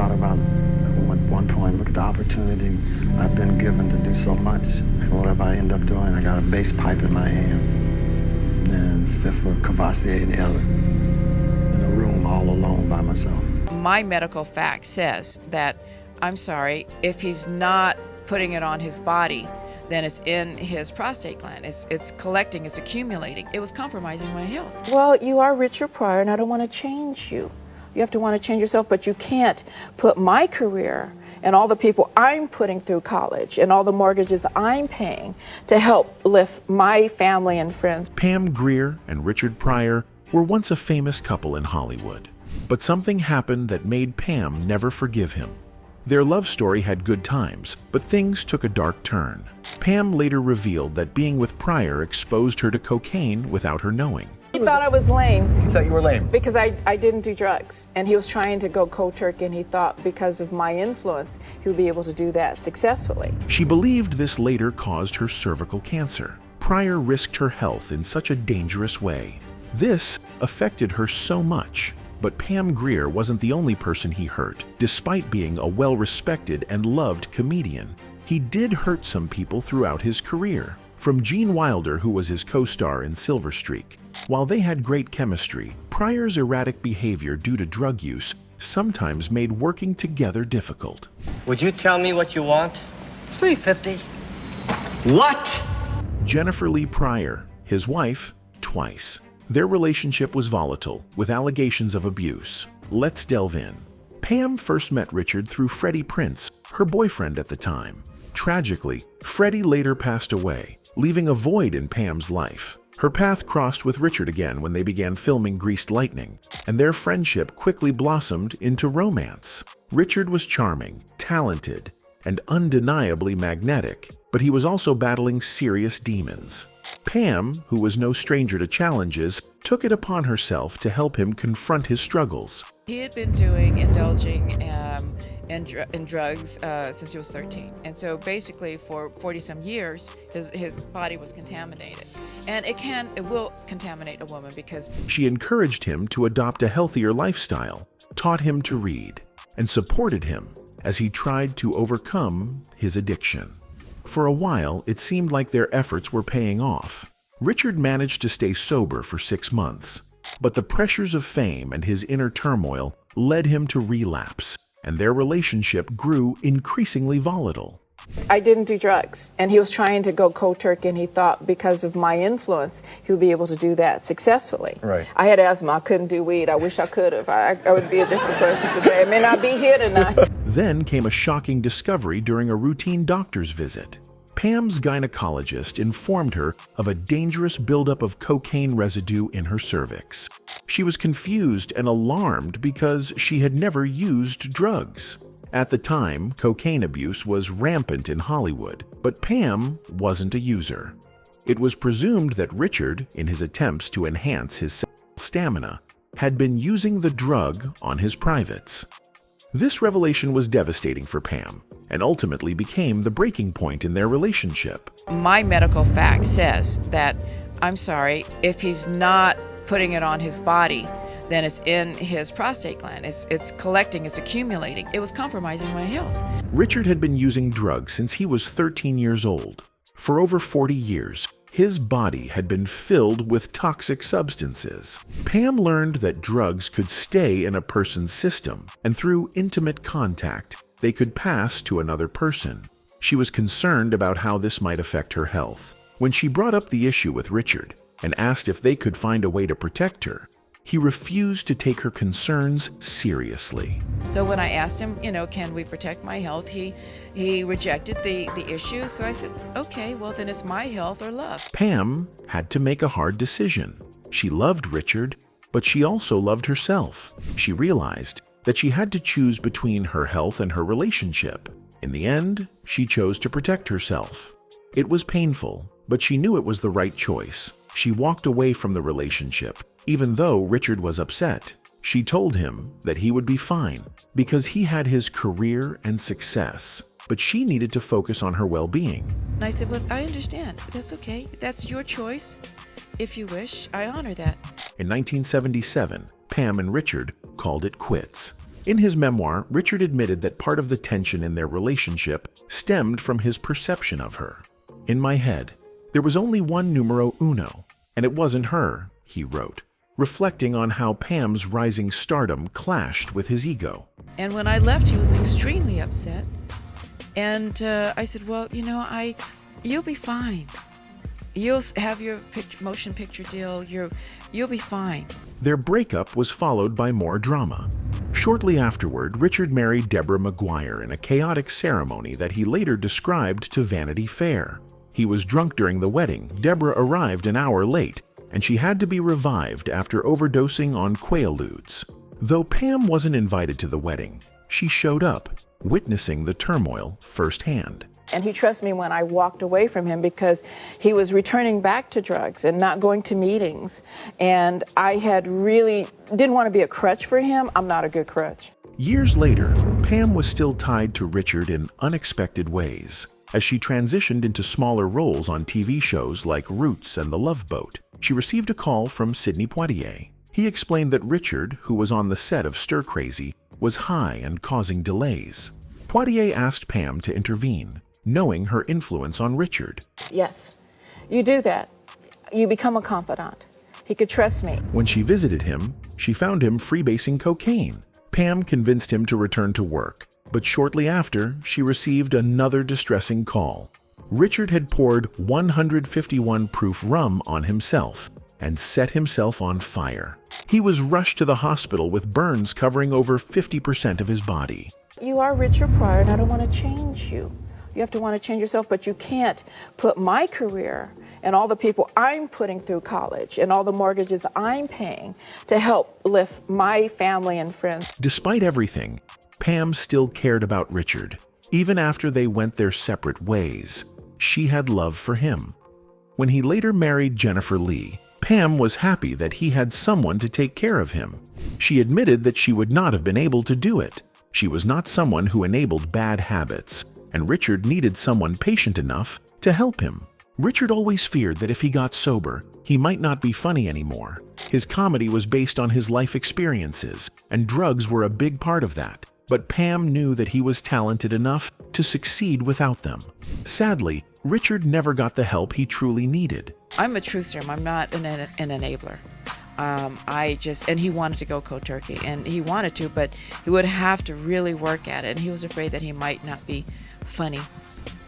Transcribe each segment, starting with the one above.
thought about at one point, look at the opportunity I've been given to do so much. And whatever I end up doing, I got a bass pipe in my hand and fifth of Cavassier in the other, in a room all alone by myself. My medical fact says that, I'm sorry, if he's not putting it on his body, then it's in his prostate gland. It's collecting, it's accumulating. It was compromising my health. Well, you are Richard Pryor, and I don't want to change you. You have to want to change yourself, but you can't put my career and all the people I'm putting through college and all the mortgages I'm paying to help lift my family and friends. Pam Grier and Richard Pryor were once a famous couple in Hollywood, but something happened that made Pam never forgive him. Their love story had good times, but things took a dark turn. Pam later revealed that being with Pryor exposed her to cocaine without her knowing. He thought I was lame. He thought you were lame? Because I didn't do drugs. And he was trying to go cold turkey, and he thought because of my influence, he would be able to do that successfully. She believed this later caused her cervical cancer. Pryor risked her health in such a dangerous way. This affected her so much. But Pam Grier wasn't the only person he hurt. Despite being a well-respected and loved comedian, he did hurt some people throughout his career. From Gene Wilder, who was his co-star in Silver Streak. While they had great chemistry, Pryor's erratic behavior due to drug use sometimes made working together difficult. Would you tell me what you want? $3.50. What? Jennifer Lee Pryor, his wife, twice. Their relationship was volatile, with allegations of abuse. Let's delve in. Pam first met Richard through Freddie Prinze, her boyfriend at the time. Tragically, Freddie later passed away, leaving a void in Pam's life. Her path crossed with Richard again when they began filming Greased Lightning, and their friendship quickly blossomed into romance. Richard was charming, talented, and undeniably magnetic, but he was also battling serious demons. Pam, who was no stranger to challenges, took it upon herself to help him confront his struggles. He had been indulging in drugs since he was 13. And so basically for 40-some years, his body was contaminated. And it will contaminate a woman because... She encouraged him to adopt a healthier lifestyle, taught him to read, and supported him as he tried to overcome his addiction. For a while, it seemed like their efforts were paying off. Richard managed to stay sober for 6 months, but the pressures of fame and his inner turmoil led him to relapse, and their relationship grew increasingly volatile. I didn't do drugs, and he was trying to go cold turkey, and he thought because of my influence, he would be able to do that successfully. Right. I had asthma. I couldn't do weed. I wish I could have. I would be a different person today. I may not be here tonight. Then came a shocking discovery during a routine doctor's visit. Pam's gynecologist informed her of a dangerous buildup of cocaine residue in her cervix. She was confused and alarmed because she had never used drugs. At the time, cocaine abuse was rampant in Hollywood, but Pam wasn't a user. It was presumed that Richard, in his attempts to enhance his sexual stamina, had been using the drug on his privates. This revelation was devastating for Pam, and ultimately became the breaking point in their relationship. My medical fact says that, I'm sorry, if he's not putting it on his body, then it's in his prostate gland. It's collecting, it's accumulating. It was compromising my health. Richard had been using drugs since he was 13 years old. For over 40 years, his body had been filled with toxic substances. Pam learned that drugs could stay in a person's system, and through intimate contact, they could pass to another person. She was concerned about how this might affect her health. When she brought up the issue with Richard and asked if they could find a way to protect her, he refused to take her concerns seriously. So when I asked him, can we protect my health, he rejected the issue. So I said, okay, well then it's my health or love. Pam had to make a hard decision. She loved Richard, but she also loved herself. She realized that she had to choose between her health and her relationship. In the end, she chose to protect herself. It was painful, but she knew it was the right choice. She walked away from the relationship, even though Richard was upset. She told him that he would be fine because he had his career and success, but she needed to focus on her well-being. And I said, well, I understand. That's okay. That's your choice. If you wish, I honor that. In 1977, Pam and Richard called it quits. In his memoir, Richard admitted that part of the tension in their relationship stemmed from his perception of her. "In my head, there was only one numero uno, and it wasn't her," he wrote, reflecting on how Pam's rising stardom clashed with his ego. And when I left, he was extremely upset. And I said, well, you'll be fine. You'll have your motion picture deal. You'll be fine. Their breakup was followed by more drama. Shortly afterward, Richard married Deborah McGuire in a chaotic ceremony that he later described to Vanity Fair. He was drunk during the wedding. Deborah arrived an hour late, and she had to be revived after overdosing on Quaaludes. Though Pam wasn't invited to the wedding, she showed up, witnessing the turmoil firsthand. And he trusted me when I walked away from him because he was returning back to drugs and not going to meetings. And I had really didn't want to be a crutch for him. I'm not a good crutch. Years later, Pam was still tied to Richard in unexpected ways. As she transitioned into smaller roles on TV shows like Roots and The Love Boat, she received a call from Sidney Poitier. He explained that Richard, who was on the set of Stir Crazy, was high and causing delays. Poitier asked Pam to intervene, knowing her influence on Richard. Yes, you do that. You become a confidant. He could trust me. When she visited him, she found him freebasing cocaine. Pam convinced him to return to work, but shortly after, she received another distressing call. Richard had poured 151 proof rum on himself and set himself on fire. He was rushed to the hospital with burns covering over 50% of his body. You are Richard Pryor, and I don't want to change you. You have to want to change yourself, but you can't put my career and all the people I'm putting through college and all the mortgages I'm paying to help lift my family and friends. Despite everything, Pam still cared about Richard. Even after they went their separate ways, she had love for him. When he later married Jennifer Lee, Pam was happy that he had someone to take care of him. She admitted that she would not have been able to do it. She was not someone who enabled bad habits, and Richard needed someone patient enough to help him. Richard always feared that if he got sober, he might not be funny anymore. His comedy was based on his life experiences, and drugs were a big part of that. But Pam knew that he was talented enough to succeed without them. Sadly, Richard never got the help he truly needed. I'm a truth serum. I'm not an enabler. And he wanted to go cold turkey, and he wanted to, but he would have to really work at it, and he was afraid that he might not be funny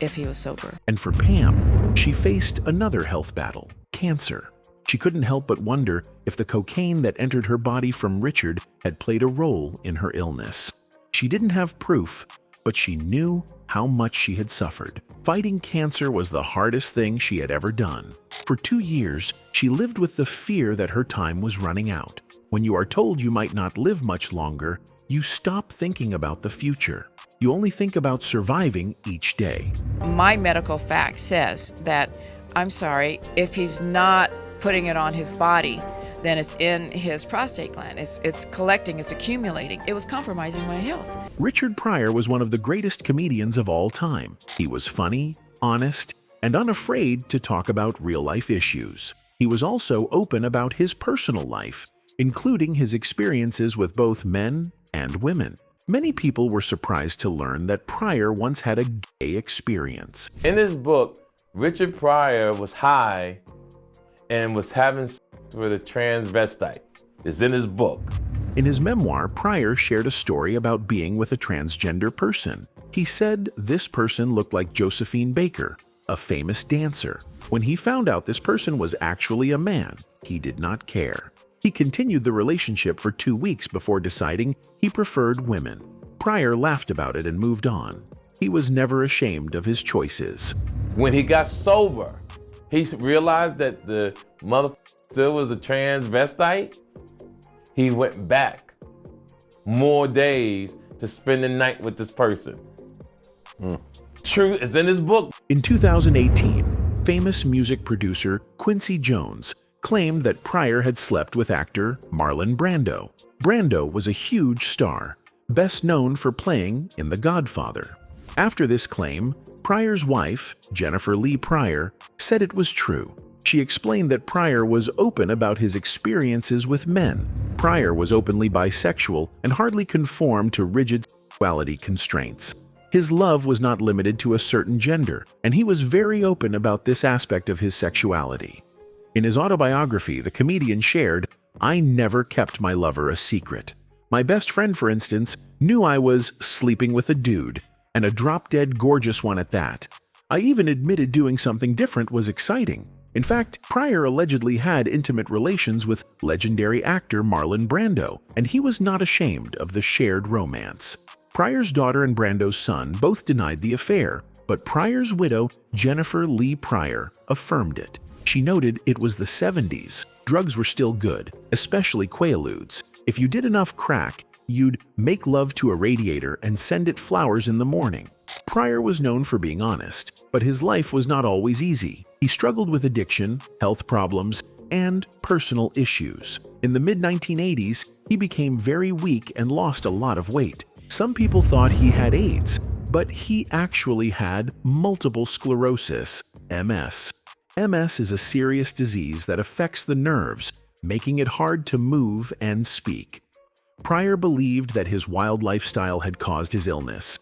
if he was sober. And for Pam, she faced another health battle, cancer. She couldn't help but wonder if the cocaine that entered her body from Richard had played a role in her illness. She didn't have proof, but she knew how much she had suffered. Fighting cancer was the hardest thing she had ever done. For 2 years, she lived with the fear that her time was running out. When you are told you might not live much longer, you stop thinking about the future. You only think about surviving each day. My medical fact says that, I'm sorry, if he's not putting it on his body, then it's in his prostate gland. It's collecting, it's accumulating. It was compromising my health. Richard Pryor was one of the greatest comedians of all time. He was funny, honest, and unafraid to talk about real-life issues. He was also open about his personal life, including his experiences with both men and women. Many people were surprised to learn that Pryor once had a gay experience. In his book, Richard Pryor was high and was having sex with a transvestite. It's in his book. In his memoir, Pryor shared a story about being with a transgender person. He said this person looked like Josephine Baker, a famous dancer. When he found out this person was actually a man, he did not care. He continued the relationship for 2 weeks before deciding he preferred women. Pryor laughed about it and moved on. He was never ashamed of his choices. When he got sober, he realized that the mother still was a transvestite. He went back more days to spend the night with this person. Truth is in his book. In 2018, famous music producer Quincy Jones claimed that Pryor had slept with actor Marlon Brando. Brando was a huge star, best known for playing in The Godfather. After this claim, Pryor's wife, Jennifer Lee Pryor, said it was true. She explained that Pryor was open about his experiences with men. Pryor was openly bisexual and hardly conformed to rigid sexuality constraints. His love was not limited to a certain gender, and he was very open about this aspect of his sexuality. In his autobiography, the comedian shared, "I never kept my lover a secret. My best friend, for instance, knew I was sleeping with a dude, and a drop-dead gorgeous one at that. I even admitted doing something different was exciting." In fact, Pryor allegedly had intimate relations with legendary actor Marlon Brando, and he was not ashamed of the shared romance. Pryor's daughter and Brando's son both denied the affair, but Pryor's widow, Jennifer Lee Pryor, affirmed it. She noted it was the 70s. Drugs were still good, especially Quaaludes. If you did enough crack, you'd make love to a radiator and send it flowers in the morning. Pryor was known for being honest, but his life was not always easy. He struggled with addiction, health problems, and personal issues. In the mid-1980s, he became very weak and lost a lot of weight. Some people thought he had AIDS, but he actually had multiple sclerosis, MS. MS is a serious disease that affects the nerves, making it hard to move and speak. Pryor believed that his wild lifestyle had caused his illness.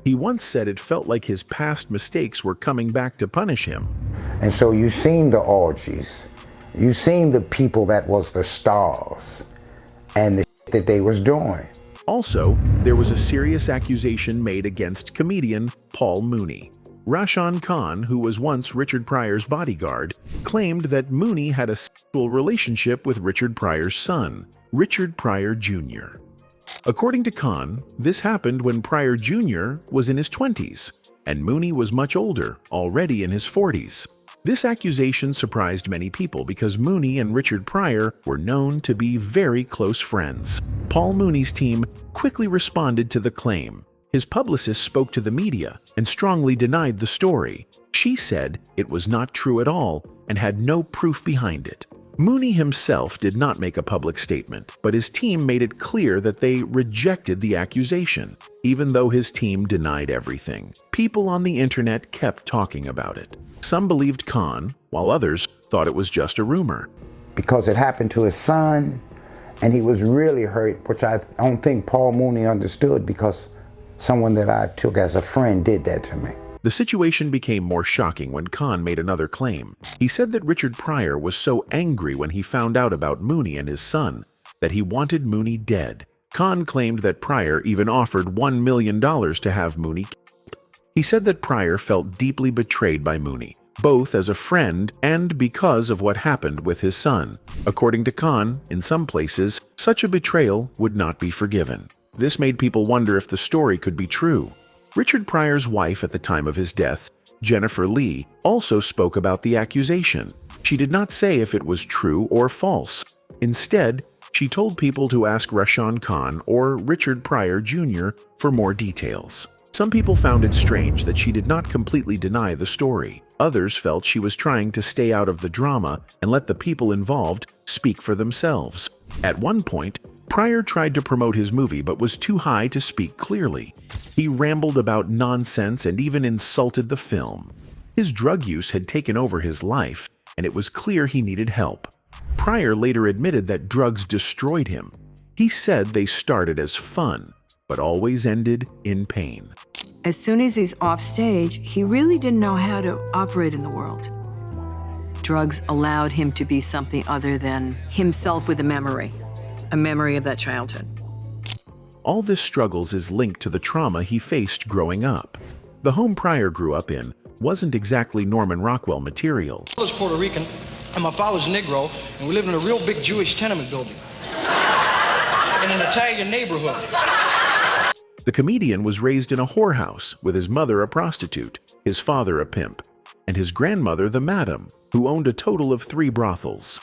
He once said it felt like his past mistakes were coming back to punish him. And so you seen the orgies, you seen the people that was the stars, and the shit that they was doing. Also, there was a serious accusation made against comedian Paul Mooney. Rashawn Khan, who was once Richard Pryor's bodyguard, claimed that Mooney had a sexual relationship with Richard Pryor's son, Richard Pryor Jr. According to Khan, this happened when Pryor Jr. was in his 20s, and Mooney was much older, already in his 40s. This accusation surprised many people because Mooney and Richard Pryor were known to be very close friends. Paul Mooney's team quickly responded to the claim. His publicist spoke to the media and strongly denied the story. She said it was not true at all and had no proof behind it. Mooney himself did not make a public statement, but his team made it clear that they rejected the accusation, even though his team denied everything. People on the internet kept talking about it. Some believed Khan, while others thought it was just a rumor. Because it happened to his son, and he was really hurt, which I don't think Paul Mooney understood, because someone that I took as a friend did that to me. The situation became more shocking when Khan made another claim. He said that Richard Pryor was so angry when he found out about Mooney and his son that he wanted Mooney dead. Khan claimed that Pryor even offered $1 million to have Mooney killed. He said that Pryor felt deeply betrayed by Mooney, both as a friend and because of what happened with his son. According to Khan, in some places, such a betrayal would not be forgiven. This made people wonder if the story could be true. Richard Pryor's wife at the time of his death, Jennifer Lee, also spoke about the accusation. She did not say if it was true or false. Instead, she told people to ask Rashawn Khan or Richard Pryor Jr. for more details. Some people found it strange that she did not completely deny the story. Others felt she was trying to stay out of the drama and let the people involved speak for themselves. At one point, Pryor tried to promote his movie but was too high to speak clearly. He rambled about nonsense and even insulted the film. His drug use had taken over his life, and it was clear he needed help. Pryor later admitted that drugs destroyed him. He said they started as fun, but always ended in pain. As soon as he's off stage, he really didn't know how to operate in the world. Drugs allowed him to be something other than himself with a memory of that childhood. All this struggles is linked to the trauma he faced growing up. The home Pryor grew up in wasn't exactly Norman Rockwell material. I was Puerto Rican, and my father's Negro, and we lived in a real big Jewish tenement building in an Italian neighborhood. The comedian was raised in a whorehouse with his mother a prostitute, his father a pimp, and his grandmother the madam, who owned a total of 3 brothels.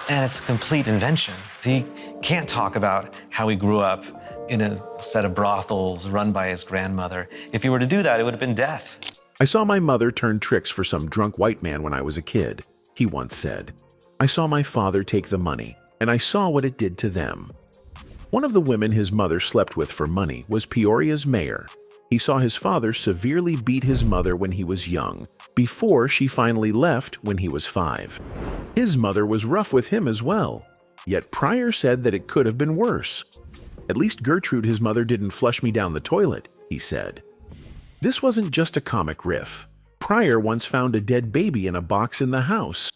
And it's a complete invention. He can't talk about how he grew up in a set of brothels run by his grandmother. If he were to do that, it would have been death. I saw my mother turn tricks for some drunk white man when I was a kid, he once said. I saw my father take the money, and I saw what it did to them. One of the women his mother slept with for money was Peoria's mayor. He saw his father severely beat his mother when he was young, before she finally left when he was 5. His mother was rough with him as well, yet Pryor said that it could have been worse. "At least Gertrude, his mother, didn't flush me down the toilet," he said. This wasn't just a comic riff. Pryor once found a dead baby in a box in the house.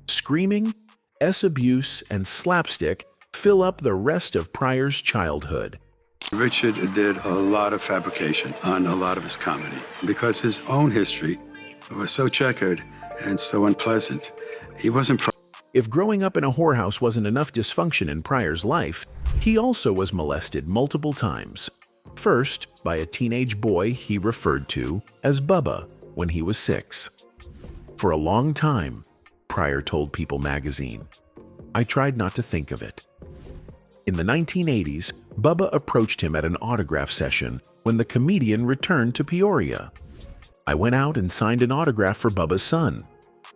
Screaming, abuse, and slapstick fill up the rest of Pryor's childhood. Richard did a lot of fabrication on a lot of his comedy because his own history was so checkered and so unpleasant. He wasn't If growing up in a whorehouse wasn't enough dysfunction in Pryor's life, he also was molested multiple times. First, by a teenage boy he referred to as Bubba when he was 6. For a long time, Pryor told People magazine, "I tried not to think of it." In the 1980s, Bubba approached him at an autograph session when the comedian returned to Peoria. "I went out and signed an autograph for Bubba's son,"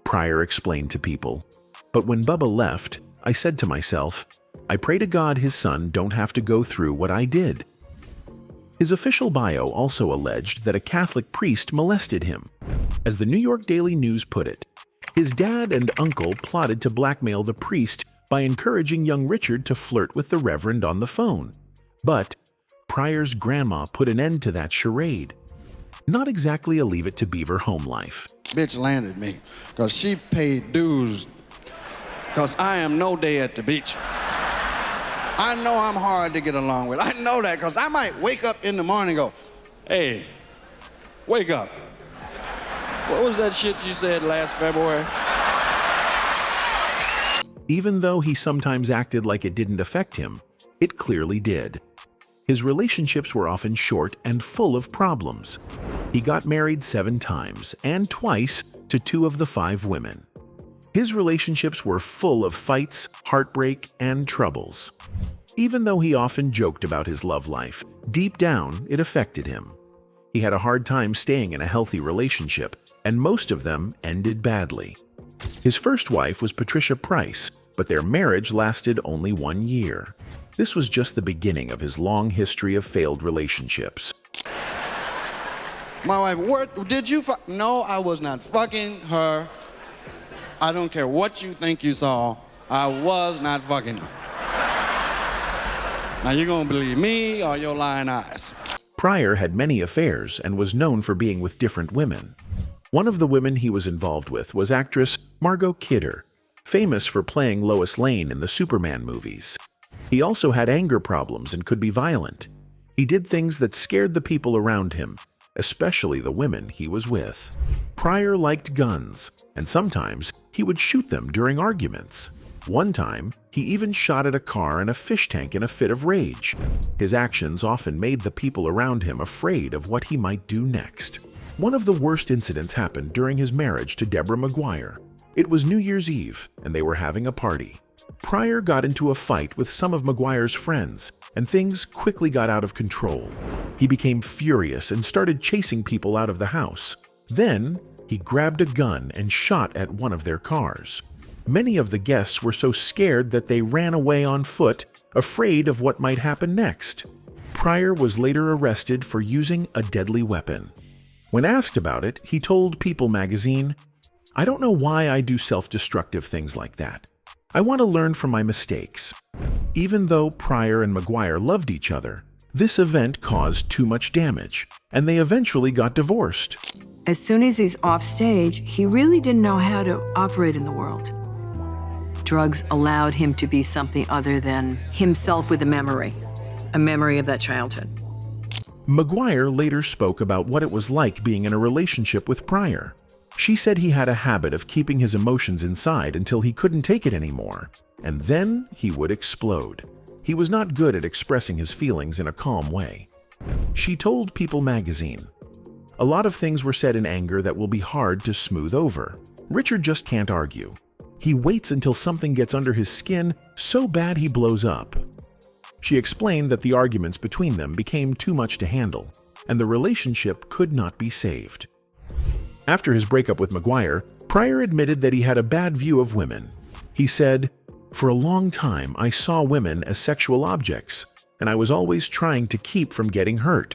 Pryor explained to People. "But when Bubba left, I said to myself, I pray to God his son don't have to go through what I did." His official bio also alleged that a Catholic priest molested him. As the New York Daily News put it, his dad and uncle plotted to blackmail the priest by encouraging young Richard to flirt with the Reverend on the phone. But Pryor's grandma put an end to that charade. Not exactly a Leave It to Beaver home life. Bitch landed me because she paid dues because I am no day at the beach. I know I'm hard to get along with. I know that because I might wake up in the morning and go, "Hey, wake up. What was that shit you said last February?" Even though he sometimes acted like it didn't affect him, it clearly did. His relationships were often short and full of problems. He got married 7 times, and twice to 2 of the 5 women. His relationships were full of fights, heartbreak, and troubles. Even though he often joked about his love life, deep down it affected him. He had a hard time staying in a healthy relationship, and most of them ended badly. His first wife was Patricia Price, but their marriage lasted only 1 year. This was just the beginning of his long history of failed relationships. My wife, what did you fuck? No, I was not fucking her. I don't care what you think you saw. I was not fucking her. Now you gonna believe me or your lying eyes? Pryor had many affairs and was known for being with different women. One of the women he was involved with was actress Margot Kidder, famous for playing Lois Lane in the Superman movies. He also had anger problems and could be violent. He did things that scared the people around him, especially the women he was with. Pryor liked guns, and sometimes he would shoot them during arguments. One time, he even shot at a car and a fish tank in a fit of rage. His actions often made the people around him afraid of what he might do next. One of the worst incidents happened during his marriage to Deborah McGuire. It was New Year's Eve, and they were having a party. Pryor got into a fight with some of McGuire's friends, and things quickly got out of control. He became furious and started chasing people out of the house. Then, he grabbed a gun and shot at one of their cars. Many of the guests were so scared that they ran away on foot, afraid of what might happen next. Pryor was later arrested for using a deadly weapon. When asked about it, he told People magazine, "I don't know why I do self-destructive things like that. I want to learn from my mistakes." Even though Pryor and McGuire loved each other, this event caused too much damage, and they eventually got divorced. As soon as he's off stage, he really didn't know how to operate in the world. Drugs allowed him to be something other than himself with a memory of that childhood. McGuire later spoke about what it was like being in a relationship with Pryor. She said he had a habit of keeping his emotions inside until he couldn't take it anymore, and then he would explode. He was not good at expressing his feelings in a calm way. She told People magazine, "A lot of things were said in anger that will be hard to smooth over. Richard just can't argue. He waits until something gets under his skin so bad he blows up." She explained that the arguments between them became too much to handle, and the relationship could not be saved. After his breakup with McGuire, Pryor admitted that he had a bad view of women. He said, "For a long time, I saw women as sexual objects, and I was always trying to keep from getting hurt.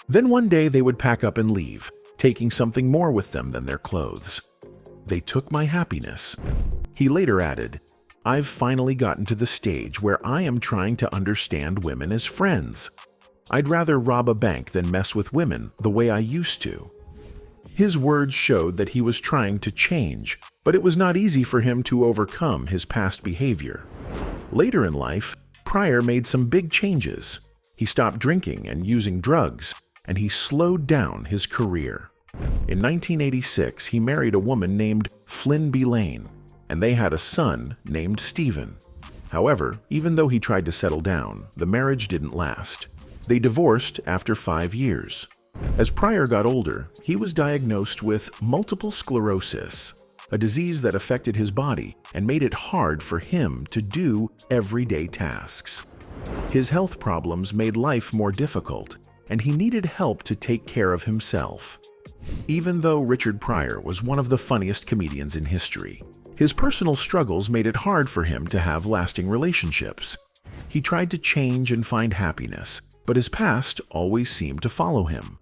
Then one day they would pack up and leave, taking something more with them than their clothes. They took my happiness. He later added, "I've finally gotten to the stage where I am trying to understand women as friends. I'd rather rob a bank than mess with women the way I used to." His words showed that he was trying to change, but it was not easy for him to overcome his past behavior. Later in life, Pryor made some big changes. He stopped drinking and using drugs, and he slowed down his career. In 1986, he married a woman named Flynn B. Lane, and they had a son named Stephen. However, even though he tried to settle down, the marriage didn't last. They divorced after 5 years. As Pryor got older, he was diagnosed with multiple sclerosis, a disease that affected his body and made it hard for him to do everyday tasks. His health problems made life more difficult, and he needed help to take care of himself. Even though Richard Pryor was one of the funniest comedians in history, his personal struggles made it hard for him to have lasting relationships. He tried to change and find happiness, but his past always seemed to follow him.